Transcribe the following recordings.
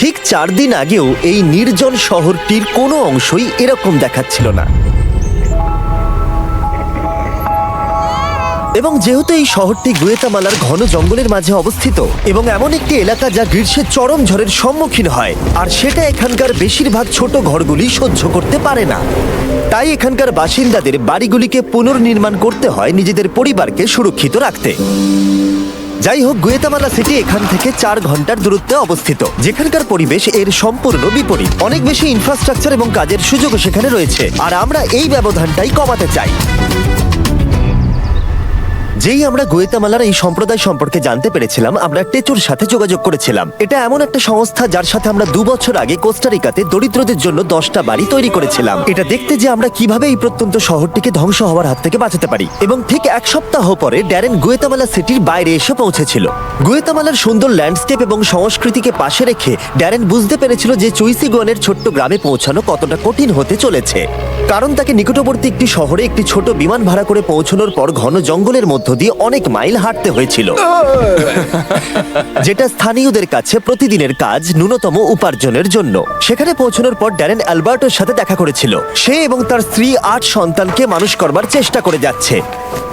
ঠিক 4 দিন আগেও এই নির্জন শহরটির কোনো অংশই এরকম দেখাচ্ছিল না। এবং যেহেতু এই শহরটি গুয়েতামালার ঘন জঙ্গলের মাঝে অবস্থিত এবং এমন একটি এলাকা যা গ্রীষ্মের চরম ঝড়ের সম্মুখীন হয়, আর সেটা এখানকার বেশিরভাগ ছোট ঘরগুলি সহ্য করতে পারে না, তাই এখানকার বাসিন্দাদের বাড়িগুলিকে পুনর্নির্মাণ করতে হয় নিজেদের পরিবারকে সুরক্ষিত রাখতে। যাই হোক, গুয়েতামালা সিটি এখান থেকে 4 ঘন্টার দূরত্বে অবস্থিত, যেখানকার পরিবেশ এর সম্পূর্ণ বিপরীত। অনেক বেশি ইনফ্রাস্ট্রাকচার এবং কাজের সুযোগও সেখানে রয়েছে, আর আমরা এই ব্যবধানটাই কমাতে চাই। যেই আমরা গুয়েতামালার এই সম্প্রদায় সম্পর্কে জানতে পেরেছিলাম, আমরা টেচোর সাথে যোগাযোগ করেছিলাম। এটা এমন একটা সংস্থা যার সাথে আমরা 2 বছর আগে কোস্টারিকাতে দরিদ্রদের জন্য 10টা বাড়ি তৈরি করেছিলাম, এটা দেখতে যে আমরা কিভাবে এই প্রত্যন্ত শহরটিকে ধ্বংস হওয়ার হাত থেকে বাঁচাতে পারি। এবং ঠিক 1 সপ্তাহ পরে ড্যারেন গুয়েতামালা সিটির বাইরে এসে পৌঁছেছিল। গুয়েতামালার সুন্দর ল্যান্ডস্কেপ এবং সংস্কৃতিকে পাশে রেখে ড্যারেন বুঝতে পেরেছিল যে চুইসিগনের ছোট্ট গ্রামে পৌঁছানো কতটা কঠিন হতে চলেছে, কারণ তাকে নিকটবর্তী একটি শহরে একটি ছোট বিমান ভাড়া করে পৌঁছানোর পর ঘন জঙ্গলের মধ্য দিয়ে অনেক মাইল হাঁটতে হয়েছিল, যেটা স্থানীয়দের কাছে প্রতিদিনের কাজ, ন্যূনতম উপার্জনের জন্য। সেখানে পৌঁছানোর পর ড্যারেন অ্যালবার্টোর সাথে দেখা করেছিল। সে এবং তার স্ত্রী 8 সন্তানকে মানুষ করবার চেষ্টা করে যাচ্ছে।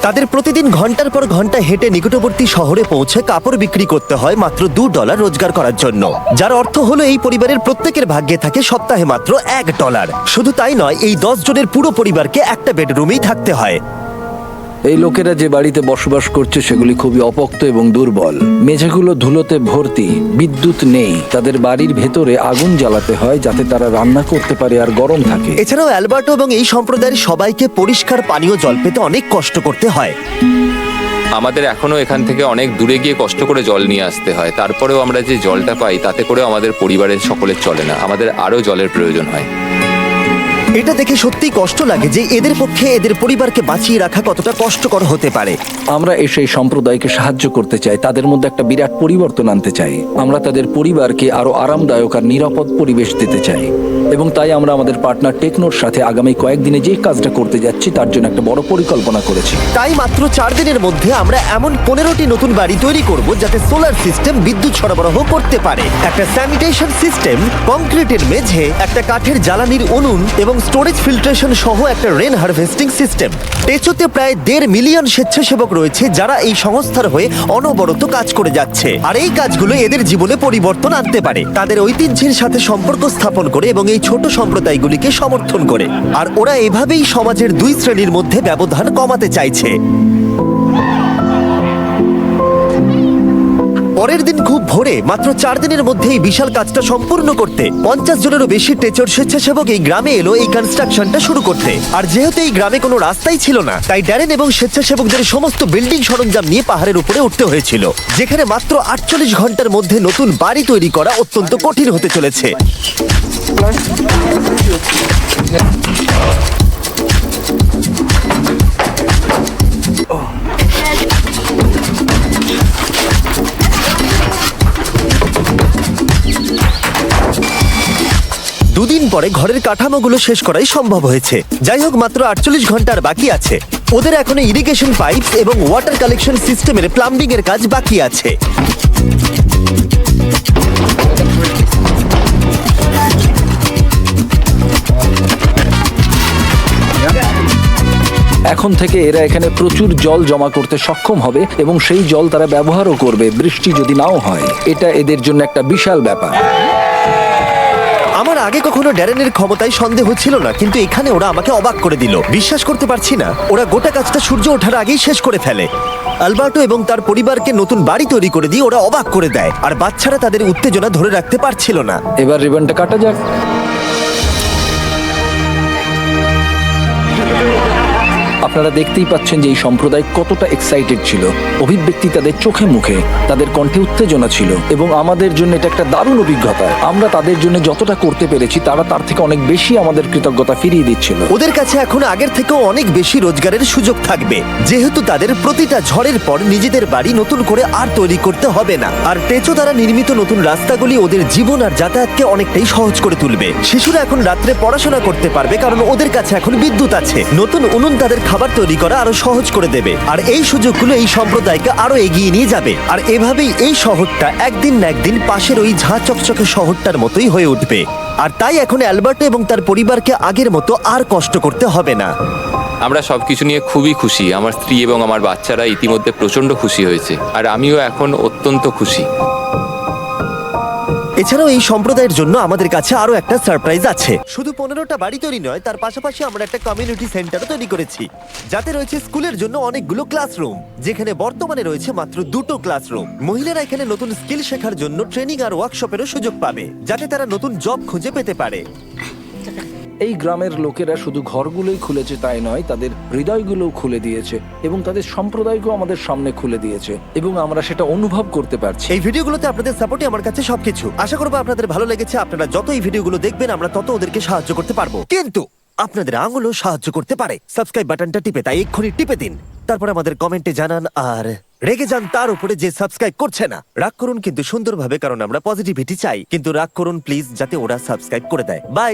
তাদের প্রতিদিন ঘন্টার পর ঘন্টা হেঁটে নিকটবর্তী শহরে পৌঁছে কাপড় বিক্রি করতে হয় মাত্র $2 রোজগার করার জন্য, যার অর্থ হলো এই পরিবারের প্রত্যেকের ভাগ্যে থাকে সপ্তাহে মাত্র $1। শুধু তাই নয়, এই 10 জনের পুরো পরিবারকে একটা বেডরুমেই থাকতে হয়। এই লোকেরা যে বাড়িতে বসবাস করছে সেগুলি খুবই অপোক্ত এবং দুর্বল। মেঝেগুলো ধুলোতে ভর্তি, বিদ্যুৎ নেই, তাদের বাড়ির ভেতরে আগুন জ্বালাতে হয় যাতে তারা রান্না করতে পারে আর গরম থাকে। এছাড়াও অ্যালবার্টো এবং এই সম্প্রদায়ের সবাইকে পরিষ্কার পানীয় জল পেতে অনেক কষ্ট করতে হয়। আমাদের এখনো এখান থেকে অনেক দূরে গিয়ে কষ্ট করে জল নিয়ে আসতে হয়। তারপরেও আমরা যে জলটা পাই তাতে করে আমাদের পরিবারের সকলের চলে না, আমাদের আরো জলের প্রয়োজন হয়। এটা দেখে সত্যিই কষ্ট লাগে যে এদের পক্ষে এদের পরিবারকে বাঁচিয়ে রাখা কতটা কষ্টকর হতে পারে। আমরা এসে এই সম্প্রদায়কে সাহায্য করতে চাই, তাদের মধ্যে একটা বিরাট পরিবর্তন আনতে চাই। আমরা তাদের পরিবারকে আরো আরামদায়ক আর নিরাপদ পরিবেশ দিতে চাই, এবং তাই আমরা আমাদের পার্টনার টেকনোর সাথে আগামী কয়েকদিনে যে কাজটা করতে যাচ্ছি তার জন্য একটা বড় পরিকল্পনা করেছি। তাই মাত্র 4 দিনের মধ্যে আমরা এমন 15টি নতুন বাড়ি তৈরি করব যাতে সোলার সিস্টেম বিদ্যুৎ সরবরাহ করতে পারে, একটা স্যানিটেশন সিস্টেম, কংক্রিটের মেঝে, একটা কাঠের জ্বালানির উনুন এবং স্টোরেজ ফিল্ট্রেশন সহ একটা রেন হারভেস্টিং সিস্টেম। টেচোতে প্রায় 1.5 মিলিয়ন স্বেচ্ছাসেবক রয়েছে যারা এই সংস্থার হয়ে অনবরত কাজ করে যাচ্ছে, আর এই কাজগুলো এদের জীবনে পরিবর্তন আনতে পারে, তাদের ঐতিহ্যের সাথে সম্পর্ক স্থাপন করে এবং এই ছোট সম্প্রদায়গুলিকে সমর্থন করে। আর ওরা এভাবেই সমাজের 2 শ্রেণীর মধ্যে ব্যবধান কমাতে চাইছে। পরের দিন খুব ভোরে, মাত্র 4 দিনের মধ্যে এই বিশাল কাজটা সম্পূর্ণ করতে 50 জনেরও বেশি টেচোর স্বেচ্ছাসেবক এই গ্রামে এলো এই কনস্ট্রাকশনটা শুরু করতে। আর যেহেতু এই গ্রামে কোনো রাস্তাই ছিল না, তাই ড্যারেন এবং স্বেচ্ছাসেবকদের সমস্ত বিল্ডিং সরঞ্জাম নিয়ে পাহাড়ের উপরে উঠতে হয়েছিল, যেখানে মাত্র 48 ঘন্টার মধ্যে নতুন বাড়ি তৈরি করা অত্যন্ত কঠিন হতে চলেছে। দুদিন পরে ঘরের কাঠামোগুলো শেষ করাই সম্ভব হয়েছে। যাই হোক, মাত্র 48 ঘন্টার বাকি আছে। ওদের এখনো ইরিগেশন পাইপ এবং ওয়াটার কালেকশন সিস্টেমের প্লাম্বিং এর কাজ বাকি আছে। এখন থেকে এরা এখানে প্রচুর জল জমা করতে সক্ষম হবে এবং সেই জল তারা ব্যবহারও করবে বৃষ্টি যদি নাও হয়। এটা এদের জন্য একটা বিশাল ব্যাপার। আমার আগে কখনো ড্যারেনের ক্ষমতায় সন্দেহ ছিল না, কিন্তু এখানে ওরা আমাকে অবাক করে দিল। বিশ্বাস করতে পারছি না, ওরা গোটা কাজটা সূর্য ওঠার আগেই শেষ করে ফেলে। অ্যালবার্টো এবং তার পরিবারকে নতুন বাড়ি তৈরি করে দিয়ে ওরা অবাক করে দেয়, আর বাচ্চারা তাদের উত্তেজনা ধরে রাখতে পারছিল না। এবার রিবনটা কাটা যাক। আপনারা দেখতেই পাচ্ছেন যে এই সম্প্রদায় কতটা এক্সাইটেড ছিল। অভিব্যক্তি তাদের চোখে মুখে, তাদের কণ্ঠে উত্তেজনা ছিল, এবং আমাদের জন্য এটা একটা দারুণ অভিজ্ঞতা। আমরা তাদের জন্য যতটা করতে পেরেছি তারা তার থেকে অনেক বেশি আমাদের কৃতজ্ঞতা ফিরিয়ে দিচ্ছিল। ওদের কাছে এখন আগের থেকেও অনেক বেশি রোজগারের সুযোগ থাকবে, যেহেতু তাদের প্রতিটা ঝড়ের পর নিজেদের বাড়ি নতুন করে আর তৈরি করতে হবে না। আর টেচো দ্বারা নির্মিত নতুন রাস্তাগুলি ওদের জীবন আর যাতায়াতকে অনেকটাই সহজ করে তুলবে। শিশুরা এখন রাত্রে পড়াশোনা করতে পারবে কারণ ওদের কাছে এখন বিদ্যুৎ আছে। নতুন উনুন তাদের খাবার তৈরি করা আরো সহজ করে দেবে। আর এই সুযোগগুলো এই সম্প্রদায়কে আরো এগিয়ে নিয়ে যাবে। আর এভাবেই এই শহরটা একদিন না একদিন পাশের ওই ঝাঁ চকচকে শহরটার মতোই হয়ে উঠবে। আর তাই এখন অ্যালবার্টো এবং তার পরিবারকে আগের মতো আর কষ্ট করতে হবে না। আমরা সবকিছু নিয়ে খুবই খুশি। আমার স্ত্রী এবং আমার বাচ্চারা ইতিমধ্যে প্রচন্ড খুশি হয়েছে, আর আমিও এখন অত্যন্ত খুশি। এছাড়াও এই সম্প্রদায়ের জন্য আমাদের কাছে আরো একটা সারপ্রাইজ আছে। শুধু 15টা বাড়ি তৈরি নয়, তার পাশাপাশি আমরা একটা কমিউনিটি সেন্টারও তৈরি করেছি, যাতে রয়েছে স্কুলের জন্য অনেকগুলো ক্লাসরুম, যেখানে বর্তমানে রয়েছে মাত্র 2টো ক্লাসরুম। মহিলারা এখানে নতুন স্কিল শেখার জন্য ট্রেনিং আর ওয়ার্কশপেরও সুযোগ পাবে, যাতে তারা নতুন জব খুঁজে পেতে পারে। এই গ্রামের লোকেরা শুধু ঘরগুলোই খুলেছে তাই নয়, তাদের হৃদয়গুলোও খুলে দিয়েছে এবং তাদের সম্প্রদায়কেও আমাদের সামনে খুলে দিয়েছে, এবং আমরা সেটা অনুভব করতে পারছি। এই ভিডিওগুলোতে আপনাদের সাপোর্টই আমার কাছে সবকিছু। আশা করবো আপনাদের ভালো লেগেছে। আপনারা যত এই ভিডিওগুলো দেখবেন, আমরা তত ওদেরকে সাহায্য করতে পারবো। কিন্তু আপনাদের আঙুলও সাহায্য করতে পারে। সাবস্ক্রাইব বাটনটা টিপে, তাই এক্ষুনি টিপে দিন। তারপর আমাদের কমেন্টে জানান, আর রেগে যান তার উপরে যে সাবস্ক্রাইব করছে না। রাগ করুন কিন্তু সুন্দরভাবে, কারণ আমরা পজিটিভিটি চাই। কিন্তু রাগ করুন প্লিজ, যাতে ওরা সাবস্ক্রাইব করে দেয়। বাই।